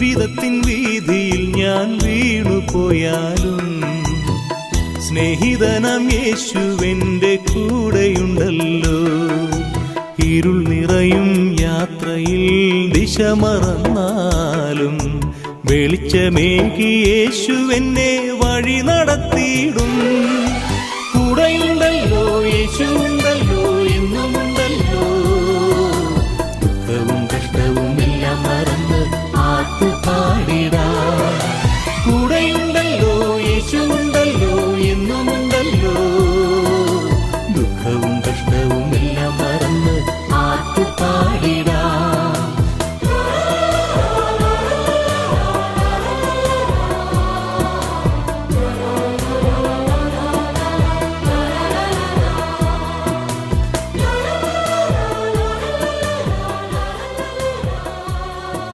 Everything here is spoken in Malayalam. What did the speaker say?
ജീവിതത്തിൻ വീതിയിൽ ഞാൻ വീണുപോയാലും സ്നേഹിതനാം യേശുവെന്റെ കൂടെയുണ്ടല്ലോ. ഇരുൾ നിറയും യാത്രയിൽ ദിശ മറന്നാലും വെളിച്ചമേകി യേശുവെന്നെ വഴി നടത്തിയിടും. കൂടെയുണ്ടല്ലോ യേശു